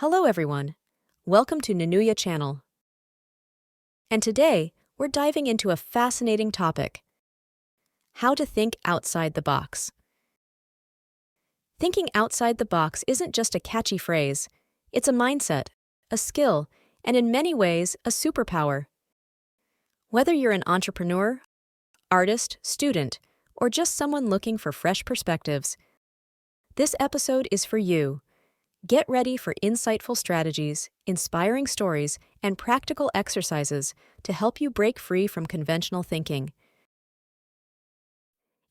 Hello everyone. Welcome to Nanuya channel. And today, we're diving into a fascinating topic: how to think outside the box. Thinking outside the box isn't just a catchy phrase. It's a mindset, a skill, and in many ways, a superpower. Whether you're an entrepreneur, artist, student, or just someone looking for fresh perspectives, this episode is for you. Get ready for insightful strategies, inspiring stories, and practical exercises to help you break free from conventional thinking.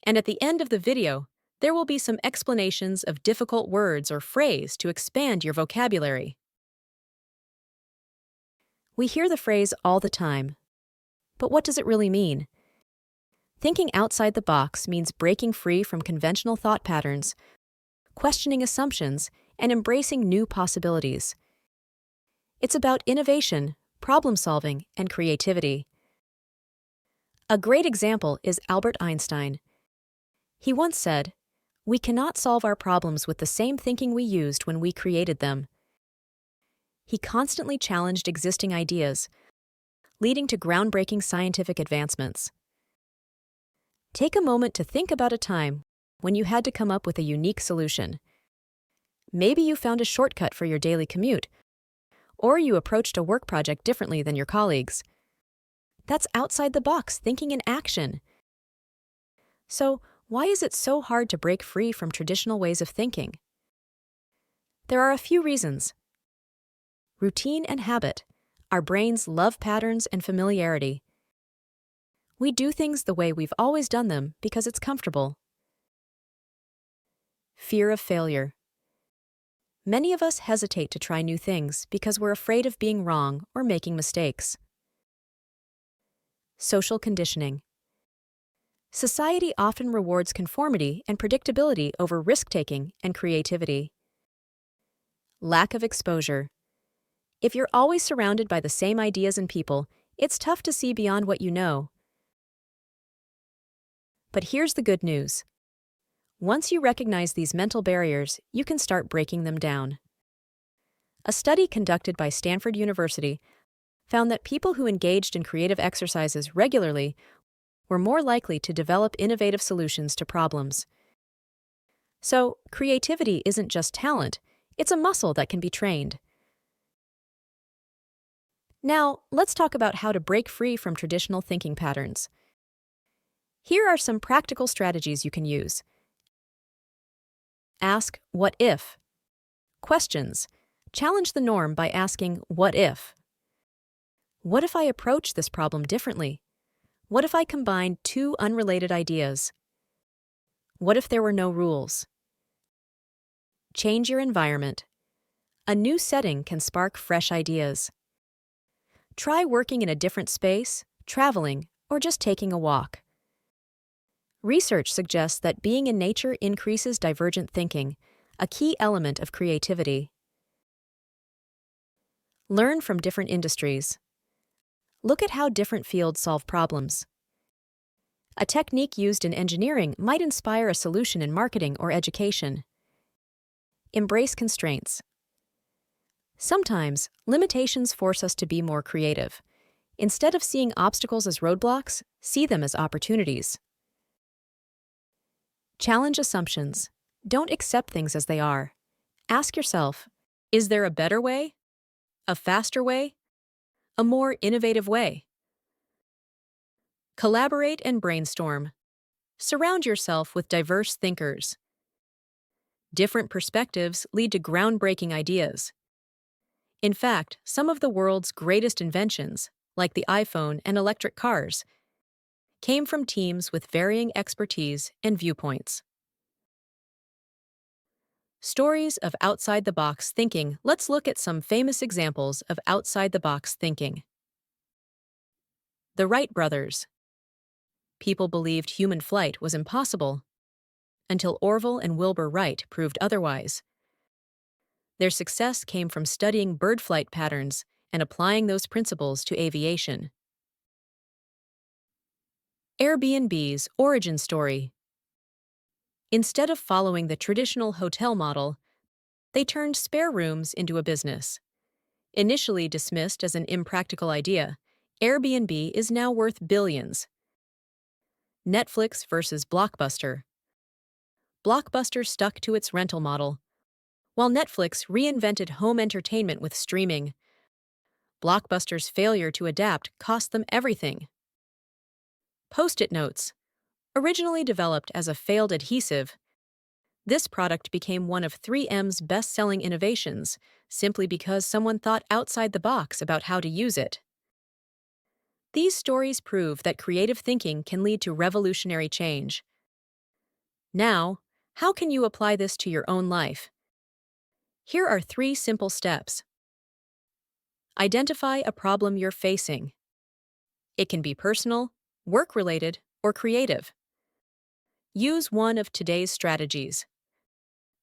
And at the end of the video, there will be some explanations of difficult words or phrase to expand your vocabulary. We hear the phrase all the time. But what does it really mean? Thinking outside the box means breaking free from conventional thought patterns, questioning assumptions, and embracing new possibilities. It's about innovation, problem-solving, and creativity. A great example is Albert Einstein. He once said, "We cannot solve our problems with the same thinking we used when we created them." He constantly challenged existing ideas, leading to groundbreaking scientific advancements. Take a moment to think about a time when you had to come up with a unique solution. Maybe you found a shortcut for your daily commute, or you approached a work project differently than your colleagues. That's outside the box thinking in action. So, why is it so hard to break free from traditional ways of thinking? There are a few reasons. Routine and habit. Our brains love patterns and familiarity. We do things the way we've always done them because it's comfortable. Fear of failure. Many of us hesitate to try new things because we're afraid of being wrong or making mistakes. Social conditioning. Society often rewards conformity and predictability over risk-taking and creativity. Lack of exposure. If you're always surrounded by the same ideas and people, it's tough to see beyond what you know. But here's the good news. Once you recognize these mental barriers, you can start breaking them down. A study conducted by Stanford University found that people who engaged in creative exercises regularly were more likely to develop innovative solutions to problems. So, creativity isn't just talent, it's a muscle that can be trained. Now, let's talk about how to break free from traditional thinking patterns. Here are some practical strategies you can use. Ask, what if? Questions. Challenge the norm by asking, what if? What if I approach this problem differently? What if I combined two unrelated ideas? What if there were no rules? Change your environment. A new setting can spark fresh ideas. Try working in a different space, traveling, or just taking a walk. Research suggests that being in nature increases divergent thinking, a key element of creativity. Learn from different industries. Look at how different fields solve problems. A technique used in engineering might inspire a solution in marketing or education. Embrace constraints. Sometimes, limitations force us to be more creative. Instead of seeing obstacles as roadblocks, see them as opportunities. Challenge assumptions. Don't accept things as they are. Ask yourself, is there a better way? A faster way? A more innovative way? Collaborate and brainstorm. Surround yourself with diverse thinkers. Different perspectives lead to groundbreaking ideas. In fact, some of the world's greatest inventions, like the iPhone and electric cars, came from teams with varying expertise and viewpoints. Stories of outside-the-box thinking. Let's look at some famous examples of outside-the-box thinking. The Wright brothers. People believed human flight was impossible until Orville and Wilbur Wright proved otherwise. Their success came from studying bird flight patterns and applying those principles to aviation. Airbnb's origin story. Instead of following the traditional hotel model, They turned spare rooms into a business. Initially dismissed as an impractical idea, Airbnb is now worth billions. Netflix versus Blockbuster. Blockbuster stuck to its rental model, while Netflix reinvented home entertainment with streaming. Blockbuster's failure to adapt cost them everything. Post-it notes. Originally developed as a failed adhesive, this product became one of 3M's best-selling innovations simply because someone thought outside the box about how to use it. These stories prove that creative thinking can lead to revolutionary change. Now, how can you apply this to your own life? Here are 3 simple steps. Identify a problem you're facing. It can be personal, work-related, or creative. Use one of today's strategies.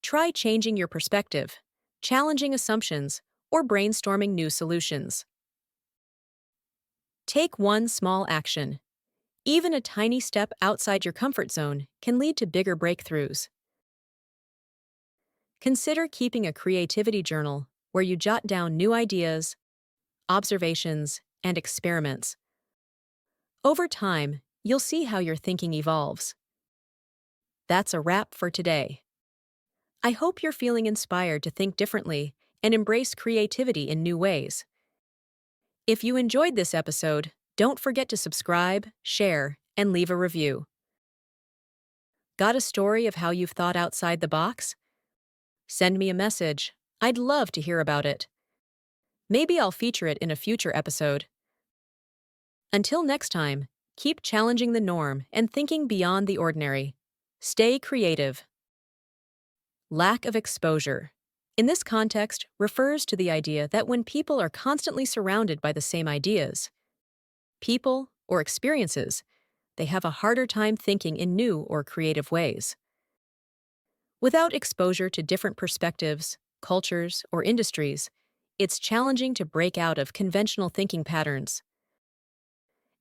Try changing your perspective, challenging assumptions, or brainstorming new solutions. Take one small action. Even a tiny step outside your comfort zone can lead to bigger breakthroughs. Consider keeping a creativity journal where you jot down new ideas, observations, and experiments. Over time, you'll see how your thinking evolves. That's a wrap for today. I hope you're feeling inspired to think differently and embrace creativity in new ways. If you enjoyed this episode, don't forget to subscribe, share, and leave a review. Got a story of how you've thought outside the box? Send me a message. I'd love to hear about it. Maybe I'll feature it in a future episode. Until next time, keep challenging the norm and thinking beyond the ordinary. Stay creative. Lack of exposure. In this context, refers to the idea that when people are constantly surrounded by the same ideas, people, or experiences, they have a harder time thinking in new or creative ways. Without exposure to different perspectives, cultures, or industries, it's challenging to break out of conventional thinking patterns.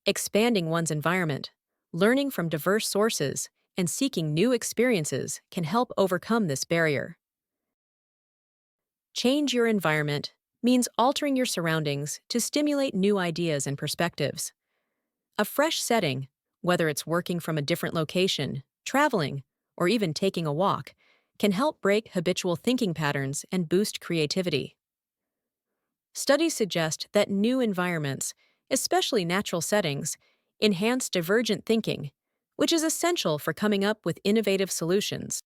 Expanding one's environment, learning from diverse sources, and seeking new experiences can help overcome this barrier. Change your environment means altering your surroundings to stimulate new ideas and perspectives. A fresh setting, whether it's working from a different location, traveling, or even taking a walk, can help break habitual thinking patterns and boost creativity. Studies suggest that new environments, especially natural settings, enhance divergent thinking, which is essential for coming up with innovative solutions.